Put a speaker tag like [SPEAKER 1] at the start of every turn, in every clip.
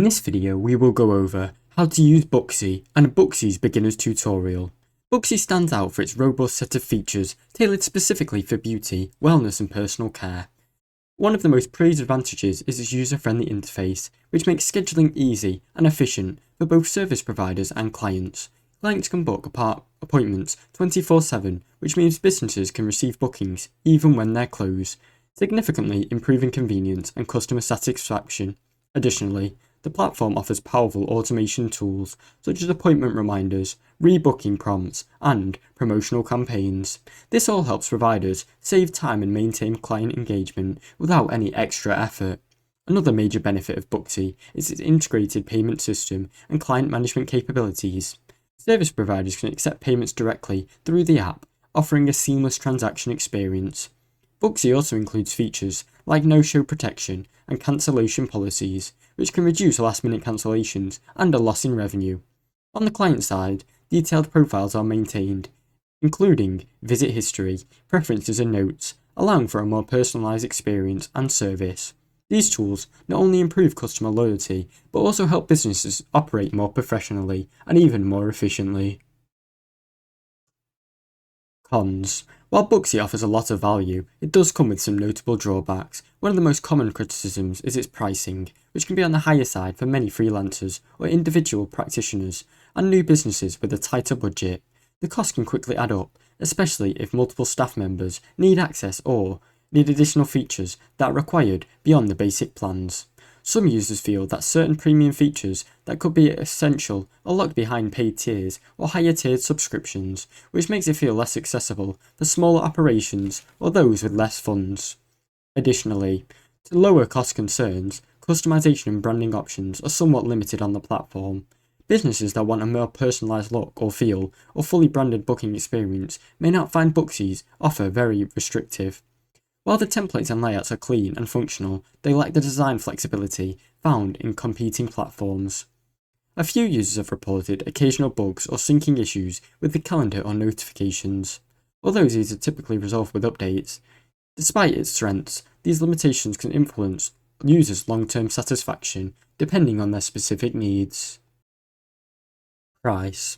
[SPEAKER 1] In this video we will go over how to use Booksy and Booksy's beginner's tutorial. Booksy stands out for its robust set of features tailored specifically for beauty, wellness and personal care. One of the most praised advantages is its user-friendly interface, which makes scheduling easy and efficient for both service providers and clients. Clients can book appointments 24/7, which means businesses can receive bookings even when they're closed, significantly improving convenience and customer satisfaction. Additionally, the platform offers powerful automation tools such as appointment reminders, rebooking prompts, and promotional campaigns. This all helps providers save time and maintain client engagement without any extra effort. Another major benefit of Booksy is its integrated payment system and client management capabilities. Service providers can accept payments directly through the app, offering a seamless transaction experience. Booksy also includes features like no-show protection and cancellation policies, which can reduce last-minute cancellations and a loss in revenue. On the client side, detailed profiles are maintained, including visit history, preferences and notes, allowing for a more personalised experience and service. These tools not only improve customer loyalty, but also help businesses operate more professionally and even more efficiently. Cons. While Booksy offers a lot of value, it does come with some notable drawbacks. One of the most common criticisms is its pricing, which can be on the higher side for many freelancers or individual practitioners and new businesses with a tighter budget. The cost can quickly add up, especially if multiple staff members need access or need additional features that are required beyond the basic plans. Some users feel that certain premium features that could be essential are locked behind paid tiers or higher tiered subscriptions, which makes it feel less accessible for smaller operations or those with less funds. Additionally, to lower cost concerns, customization and branding options are somewhat limited on the platform. Businesses that want a more personalised look or feel or fully branded booking experience may not find Booksy's offer very restrictive. While the templates and layouts are clean and functional, they lack the design flexibility found in competing platforms. A few users have reported occasional bugs or syncing issues with the calendar or notifications, although these are typically resolved with updates. Despite its strengths, these limitations can influence users' long-term satisfaction depending on their specific needs. Price.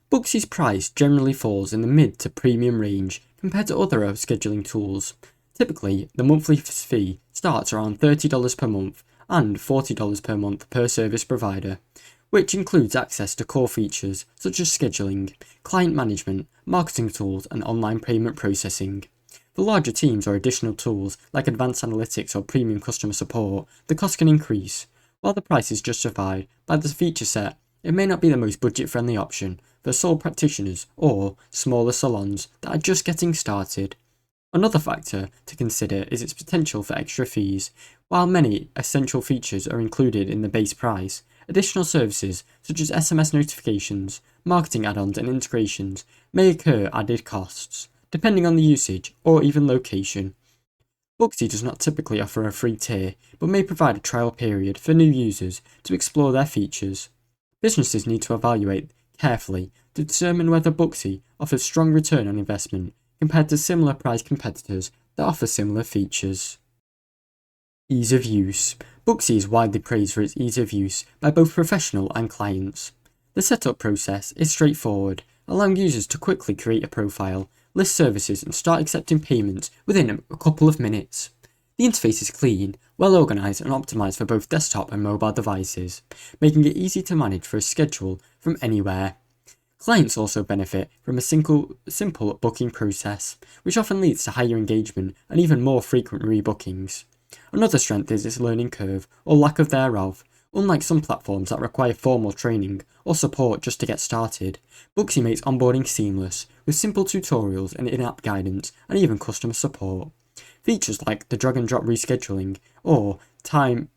[SPEAKER 1] Booksy's price generally falls in the mid to premium range compared to other scheduling tools. Typically, the monthly fee starts around $30 per month and $40 per month per service provider, which includes access to core features such as scheduling, client management, marketing tools, and online payment processing. For larger teams or additional tools like advanced analytics or premium customer support, the cost can increase. While the price is justified by the feature set, it may not be the most budget-friendly option for sole practitioners or smaller salons that are just getting started. Another factor to consider is its potential for extra fees. While many essential features are included in the base price, additional services such as SMS notifications, marketing add-ons and integrations may incur added costs, depending on the usage or even location. Booksy does not typically offer a free tier, but may provide a trial period for new users to explore their features. Businesses need to evaluate carefully to determine whether Booksy offers strong return on investment compared to similar priced competitors that offer similar features. Ease of use. Booksy is widely praised for its ease of use by both professional and clients. The setup process is straightforward, allowing users to quickly create a profile, list services and start accepting payments within a couple of minutes. The interface is clean, well organised and optimised for both desktop and mobile devices, making it easy to manage for a schedule from anywhere. Clients also benefit from a simple booking process, which often leads to higher engagement and even more frequent rebookings. Another strength is its learning curve, or lack of thereof. Unlike some platforms that require formal training or support just to get started, Booksy makes onboarding seamless, with simple tutorials and in-app guidance and even customer support. Features like the drag-and-drop rescheduling or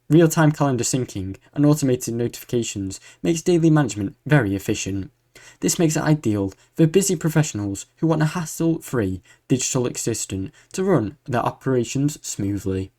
[SPEAKER 1] real-time calendar syncing and automated notifications makes daily management very efficient. This makes it ideal for busy professionals who want a hassle-free digital assistant to run their operations smoothly.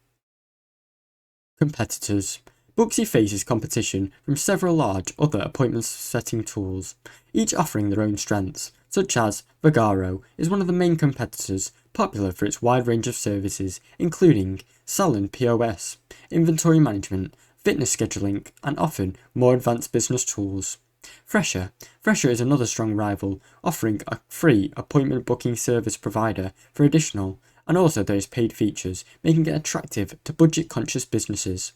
[SPEAKER 1] Competitors. Booksy faces competition from several large other appointment setting tools, each offering their own strengths, such as Vagaro is one of the main competitors, popular for its wide range of services, including Salon POS, inventory management, fitness scheduling, and often more advanced business tools. Fresher is another strong rival, offering a free appointment booking service provider for additional, and also there is paid features, making it attractive to budget-conscious businesses.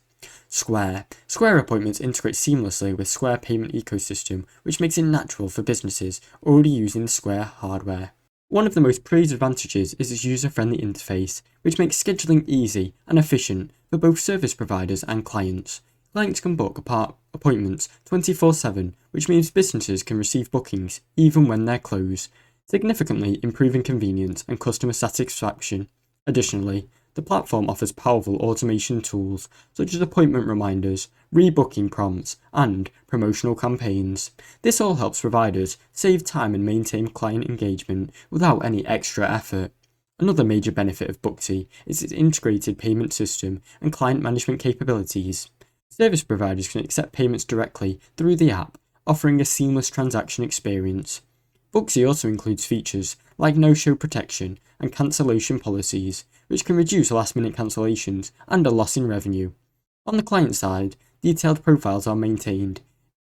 [SPEAKER 1] Square appointments integrate seamlessly with Square payment ecosystem, which makes it natural for businesses already using the Square hardware. One of the most praised advantages is its user-friendly interface, which makes scheduling easy and efficient for both service providers and clients. Clients can book appointments 24/7, which means businesses can receive bookings even when they're closed, significantly improving convenience and customer satisfaction. Additionally, the platform offers powerful automation tools such as appointment reminders, rebooking prompts, and promotional campaigns. This all helps providers save time and maintain client engagement without any extra effort. Another major benefit of Booksy is its integrated payment system and client management capabilities. Service providers can accept payments directly through the app, offering a seamless transaction experience. Booksy also includes features like no-show protection and cancellation policies, which can reduce last-minute cancellations and a loss in revenue. On the client side, detailed profiles are maintained,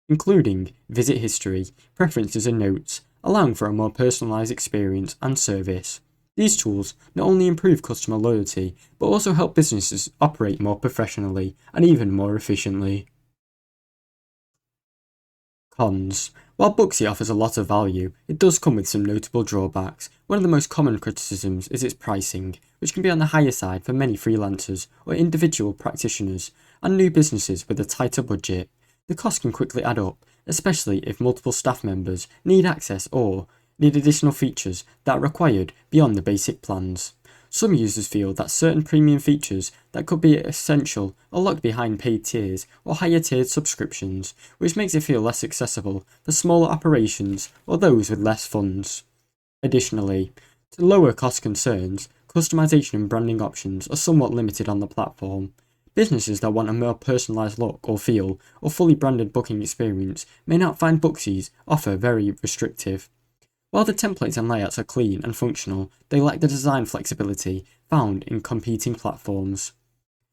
[SPEAKER 1] including visit history, preferences and notes, allowing for a more personalized experience and service. These tools not only improve customer loyalty, but also help businesses operate more professionally and even more efficiently. Cons. While Booksy offers a lot of value, it does come with some notable drawbacks. One of the most common criticisms is its pricing, which can be on the higher side for many freelancers or individual practitioners and new businesses with a tighter budget. The cost can quickly add up, especially if multiple staff members need access or need additional features that are required beyond the basic plans. Some users feel that certain premium features that could be essential are locked behind paid tiers or higher tiered subscriptions, which makes it feel less accessible for smaller operations or those with less funds. Additionally, to lower cost concerns, customization and branding options are somewhat limited on the platform. Businesses that want a more personalized look or feel or fully branded booking experience may not find Booksy's offer very restrictive. While the templates and layouts are clean and functional, they lack the design flexibility found in competing platforms.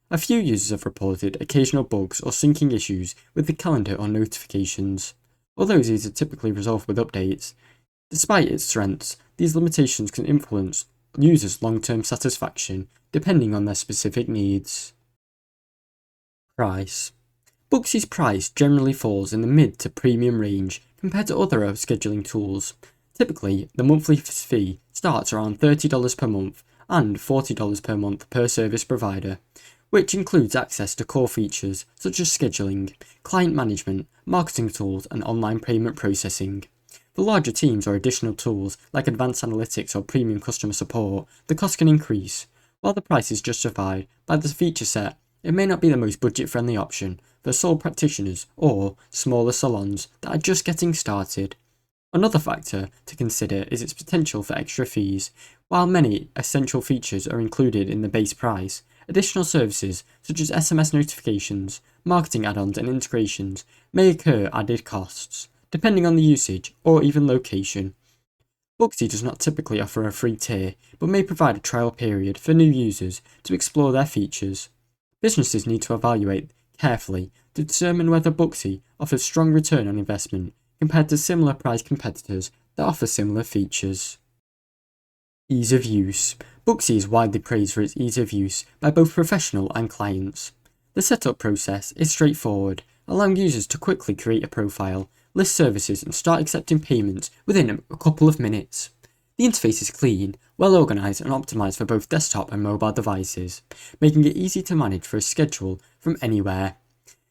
[SPEAKER 1] A few users have reported occasional bugs or syncing issues with the calendar or notifications, although these are typically resolved with updates. Despite its strengths, these limitations can influence users' long-term satisfaction depending on their specific needs. Price. Booksy's price generally falls in the mid to premium range compared to other scheduling tools. Typically, the monthly fee starts around $30 per month and $40 per month per service provider, which includes access to core features such as scheduling, client management, marketing tools, and online payment processing. For larger teams or additional tools like advanced analytics or premium customer support, the cost can increase. While the price is justified by the feature set, it may not be the most budget-friendly option for sole practitioners or smaller salons that are just getting started. Another factor to consider is its potential for extra fees. While many essential features are included in the base price, additional services such as SMS notifications, marketing add-ons and integrations may incur added costs, depending on the usage or even location. Booksy does not typically offer a free tier, but may provide a trial period for new users to explore their features. Businesses need to evaluate carefully to determine whether Booksy offers strong return on investment compared to similar priced competitors that offer similar features. Ease of use. Booksy is widely praised for its ease of use by both professional and clients. The setup process is straightforward, allowing users to quickly create a profile, list services and start accepting payments within a couple of minutes. The interface is clean, well organised and optimised for both desktop and mobile devices, making it easy to manage for a schedule from anywhere.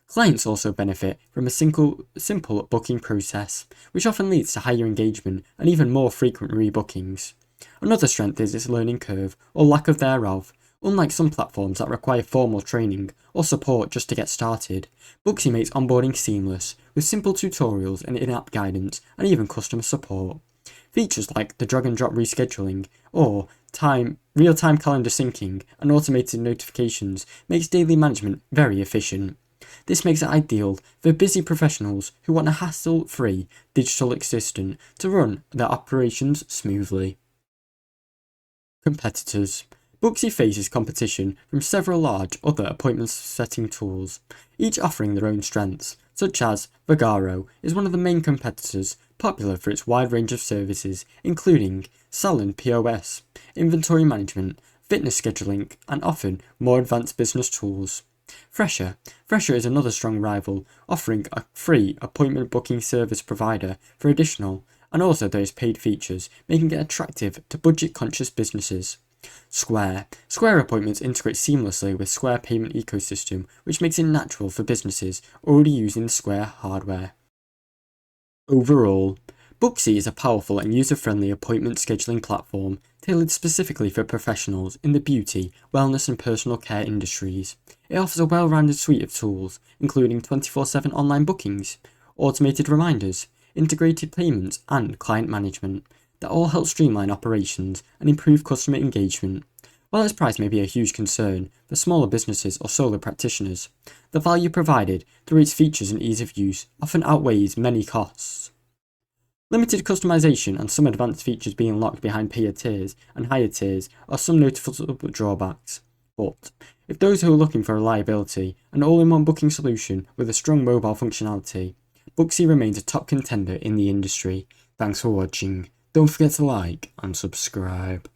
[SPEAKER 1] Clients also benefit from a simple booking process, which often leads to higher engagement and even more frequent rebookings. Another strength is its learning curve, or lack of thereof. Unlike some platforms that require formal training or support just to get started, Booksy makes onboarding seamless, with simple tutorials and in-app guidance and even customer support. Features like the drag-and-drop rescheduling or real-time calendar syncing and automated notifications makes daily management very efficient. This makes it ideal for busy professionals who want a hassle-free digital assistant to run their operations smoothly. Competitors. Booksy faces competition from several large other appointment setting tools, each offering their own strengths, such as Vagaro is one of the main competitors, popular for its wide range of services, including Salon POS, inventory management, fitness scheduling, and often more advanced business tools. Fresher is another strong rival, offering a free appointment booking service provider for additional, and also those paid features, making it attractive to budget-conscious businesses. Square appointments integrate seamlessly with Square payment ecosystem, which makes it natural for businesses already using Square hardware. Overall, Booksy is a powerful and user-friendly appointment scheduling platform tailored specifically for professionals in the beauty, wellness and personal care industries. It offers a well-rounded suite of tools, including 24/7 online bookings, automated reminders, integrated payments and client management, that all help streamline operations and improve customer engagement. While its price may be a huge concern for smaller businesses or solo practitioners, the value provided through its features and ease of use often outweighs many costs. Limited customization and some advanced features being locked behind payer tiers and higher tiers are some noticeable drawbacks. But if those who are looking for reliability, an all-in-one booking solution with a strong mobile functionality, Booksy remains a top contender in the industry. Thanks for watching. Don't forget to like and subscribe.